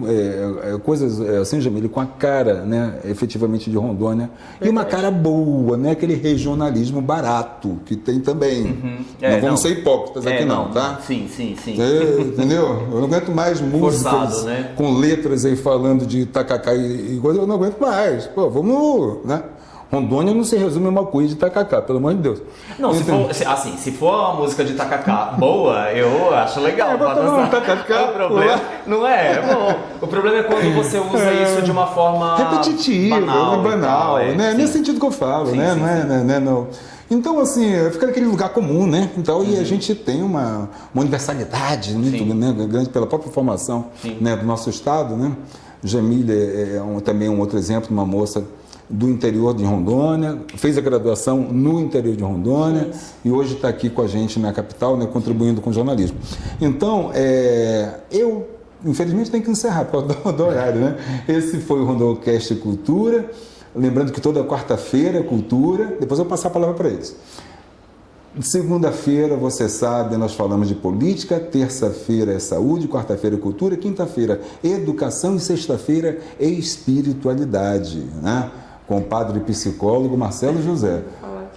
coisas assim, Jamile, com a cara, né, efetivamente de Rondônia, e uma cara boa, né, aquele regionalismo barato que tem também. Não vamos ser hipócritas aqui não, tá? Sim. Entendeu? Eu não aguento mais músicas com letras aí falando de tacacá e coisa, eu não aguento mais. Pô, vamos, né? Rondônia não se resume a uma coisa de tacacá, pelo amor de Deus. Não, se for uma música de tacacá boa, eu acho legal. Tacacá, o problema não é bom. O problema é quando você usa isso de uma forma repetitiva, banal, né? Sim. Nesse sentido que eu falo, Sim, né? sim, Não. Então, assim, fica naquele lugar comum, né? Então, e a gente tem uma universalidade muito, né, grande pela própria formação, né, do nosso estado, né? Jamília também um outro exemplo de uma moça do interior de Rondônia, fez a graduação no interior de Rondônia e hoje está aqui com a gente na capital, né, contribuindo com o jornalismo. Então, eu, infelizmente, tenho que encerrar por causa do horário, né? Esse foi o Rondocast Cultura. Lembrando que toda quarta-feira é cultura, depois eu vou passar a palavra para eles. Segunda-feira, você sabe, nós falamos de política, terça-feira é saúde, quarta-feira é cultura, quinta-feira educação e sexta-feira é espiritualidade, né? Com o padre psicólogo Marcelo José.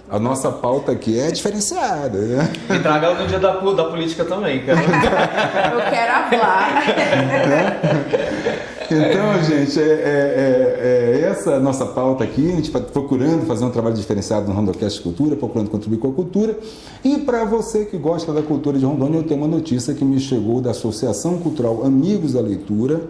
A nossa pauta aqui é diferenciada, né? Me traga no dia da política também, cara. Eu quero falar. Então, gente, essa nossa pauta aqui, a gente está procurando fazer um trabalho diferenciado no Rondocast Cultura, procurando contribuir com a cultura. E para você que gosta da cultura de Rondônia, eu tenho uma notícia que me chegou da Associação Cultural Amigos da Leitura,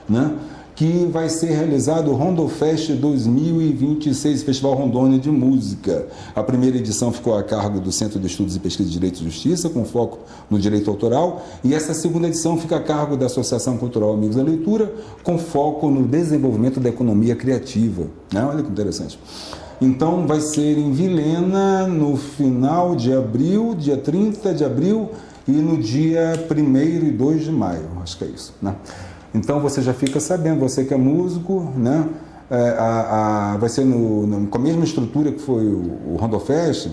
né? Que vai ser realizado o Rondofest 2026, Festival Rondônia de Música. A primeira edição ficou a cargo do Centro de Estudos e Pesquisa de Direito e Justiça, com foco no direito autoral, e essa segunda edição fica a cargo da Associação Cultural Amigos da Leitura, com foco no desenvolvimento da economia criativa. Né? Olha que interessante. Então, vai ser em Vilhena, no final de abril, dia 30 de abril, e no dia 1º e 2 de maio, acho que é isso, né? Então você já fica sabendo, você que é músico, né? Vai ser com a mesma estrutura que foi o Rondofest,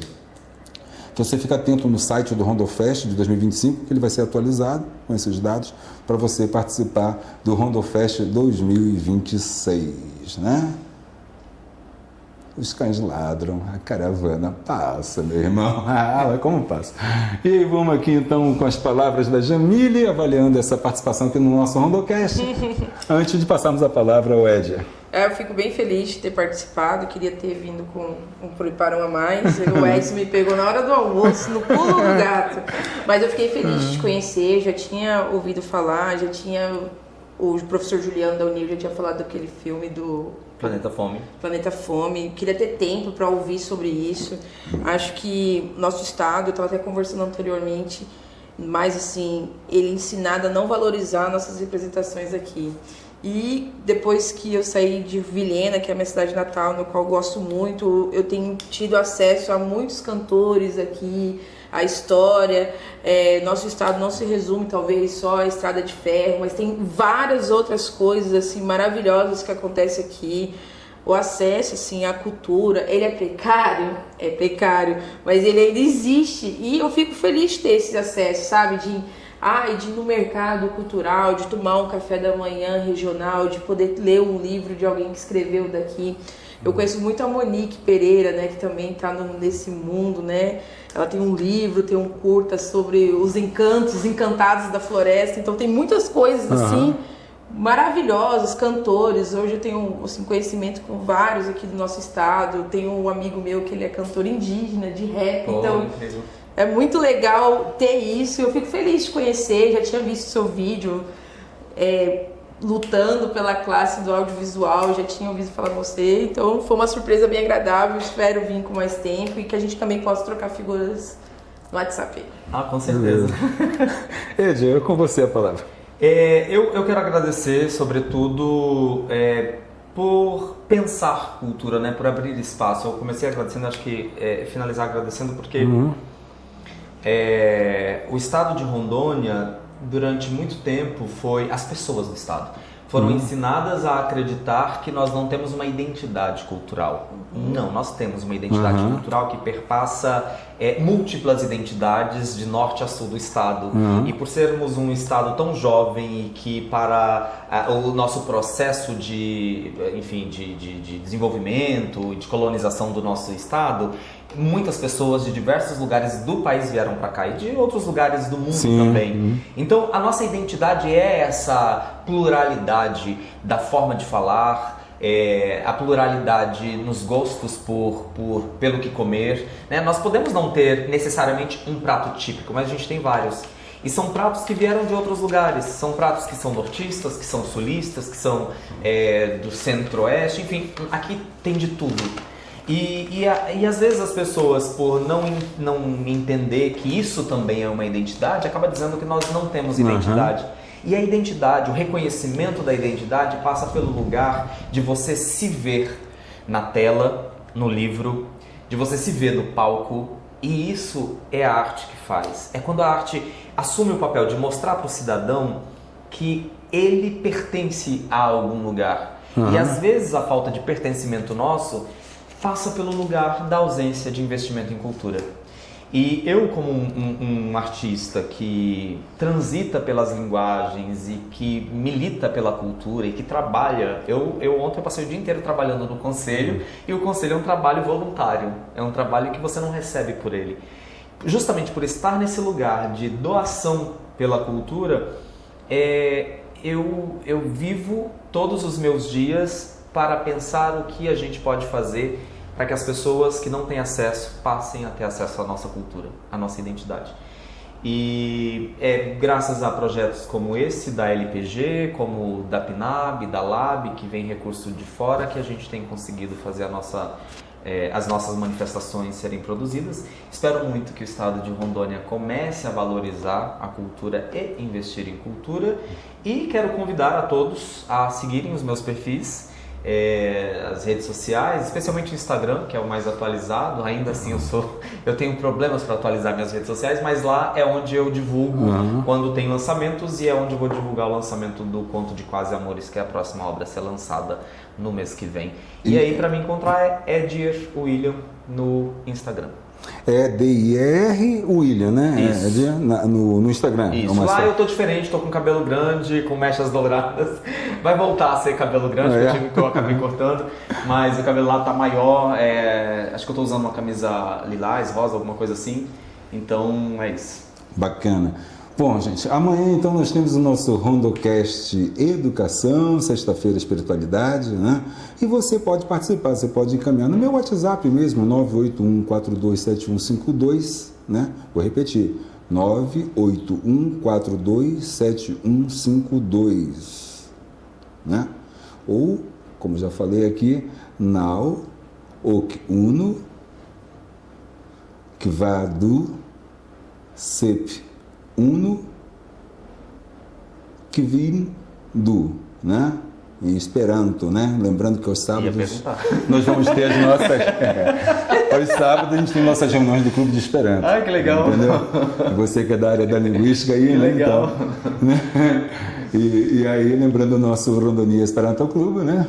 que você fica atento no site do Rondofest de 2025, que ele vai ser atualizado com esses dados para você participar do Rondofest 2026, né? Os cães ladram, a caravana passa, meu irmão. Mas como passa? E vamos aqui então com as palavras da Jamile, avaliando essa participação aqui no nosso Rondocast. Antes de passarmos a palavra ao Edia. Eu fico bem feliz de ter participado, queria ter vindo com um Preparão a mais. O Edson me pegou na hora do almoço, no pulo do gato. Mas eu fiquei feliz de te conhecer, já tinha ouvido falar, o professor Juliano da Unir já tinha falado daquele filme do Planeta Fome. Queria ter tempo para ouvir sobre isso. Acho que nosso estado, eu estava até conversando anteriormente, mas assim, ele ensinado a não valorizar nossas representações aqui. E depois que eu saí de Vilhena, que é a minha cidade natal, no qual eu gosto muito, eu tenho tido acesso a muitos cantores aqui, a história. Nosso estado não se resume talvez só à Estrada de Ferro, mas tem várias outras coisas assim maravilhosas que acontecem aqui. O acesso assim à cultura, ele é precário, mas ele ainda existe e eu fico feliz de ter esse acesso, sabe, de ir no mercado cultural, de tomar um café da manhã regional, de poder ler um livro de alguém que escreveu daqui. Eu conheço muito a Monique Pereira, né, que também está nesse mundo, né? Ela tem um livro, tem um curta sobre os encantados da floresta. Então tem muitas coisas assim maravilhosas, cantores. Hoje eu tenho assim, conhecimento com vários aqui do nosso estado. Eu tenho um amigo meu que ele é cantor indígena de rap. Então é muito legal ter isso. Eu fico feliz de conhecer. Já tinha visto seu vídeo lutando pela classe do audiovisual, já tinha ouvido falar de você, então foi uma surpresa bem agradável, espero vir com mais tempo e que a gente também possa trocar figuras no WhatsApp. Com certeza. Edia, com você a palavra. Eu quero agradecer, sobretudo, por pensar cultura, né, por abrir espaço. Eu comecei agradecendo, acho que finalizar agradecendo porque o estado de Rondônia, durante muito tempo, as pessoas do estado foram ensinadas a acreditar que nós não temos uma identidade cultural. Não, nós temos uma identidade cultural que perpassa múltiplas identidades de norte a sul do estado. E por sermos um estado tão jovem e que para o nosso processo de desenvolvimento e de colonização do nosso estado, muitas pessoas de diversos lugares do país vieram para cá e de outros lugares do mundo também. Então, a nossa identidade é essa pluralidade da forma de falar, a pluralidade nos gostos pelo que comer, né? Nós podemos não ter necessariamente um prato típico, mas a gente tem vários. E são pratos que vieram de outros lugares, são pratos que são nortistas, que são sulistas, que são do centro-oeste, enfim, aqui tem de tudo. E às vezes as pessoas, por não entender que isso também é uma identidade, acabam dizendo que nós não temos identidade. E a identidade, o reconhecimento da identidade passa pelo lugar de você se ver na tela, no livro, de você se ver no palco. E isso é a arte que faz. É quando a arte assume o papel de mostrar para o cidadão que ele pertence a algum lugar. E às vezes a falta de pertencimento nosso passa pelo lugar da ausência de investimento em cultura. E eu, como um artista que transita pelas linguagens e que milita pela cultura e que trabalha, ontem eu passei o dia inteiro trabalhando no Conselho, e o Conselho é um trabalho voluntário, é um trabalho que você não recebe por ele. Justamente por estar nesse lugar de doação pela cultura, eu vivo todos os meus dias para pensar o que a gente pode fazer para que as pessoas que não têm acesso passem a ter acesso à nossa cultura, à nossa identidade. E é graças a projetos como esse da LPG, como da PNAB, da LAB, que vem recurso de fora, que a gente tem conseguido fazer as nossas manifestações serem produzidas. Espero muito que o estado de Rondônia comece a valorizar a cultura e investir em cultura. E quero convidar a todos a seguirem os meus perfis, as redes sociais, especialmente o Instagram, que é o mais atualizado. Ainda assim eu tenho problemas para atualizar minhas redes sociais, mas lá é onde eu divulgo quando tem lançamentos, e é onde eu vou divulgar o lançamento do Conto de Quase Amores, que é a próxima obra a ser lançada no mês que vem. E aí, para me encontrar, é Edir William no Instagram. É D-I-R William, né? Isso. No Instagram. Isso. Lá eu tô diferente, tô com cabelo grande, com mechas douradas. Vai voltar a ser cabelo grande, porque eu acabei cortando. Mas o cabelo lá tá maior. Acho que eu tô usando uma camisa lilás, rosa, alguma coisa assim. Então é isso. Bacana. Bom, gente, amanhã então nós temos o nosso Rondocast Educação, sexta-feira Espiritualidade, né? E você pode participar, você pode encaminhar no meu WhatsApp mesmo, 981427152, né? Vou repetir, 981427152, né? Ou, como já falei aqui, Nau Ok Uno Kvadu Sep Uno que vim do, né? Em Esperanto, né? Lembrando que aos sábados nós vamos ter as nossas... aos sábados a gente tem nossas reuniões do Clube de Esperanto. Ah, que legal! Entendeu? Você que é da área da linguística aí, que né? Legal! Então, né? E aí, lembrando o nosso Rondonia Esperanto Clube, né?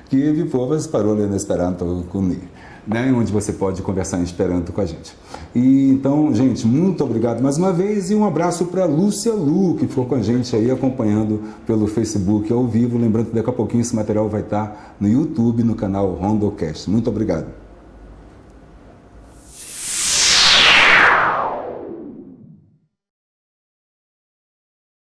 Que vi povas parole no Esperanto comigo, né? Onde você pode conversar em Esperanto com a gente. E então, gente, muito obrigado mais uma vez, e um abraço para Lúcia Lu, que ficou com a gente aí acompanhando pelo Facebook ao vivo. Lembrando que daqui a pouquinho esse material vai estar no YouTube, no canal Rondocast. Muito obrigado.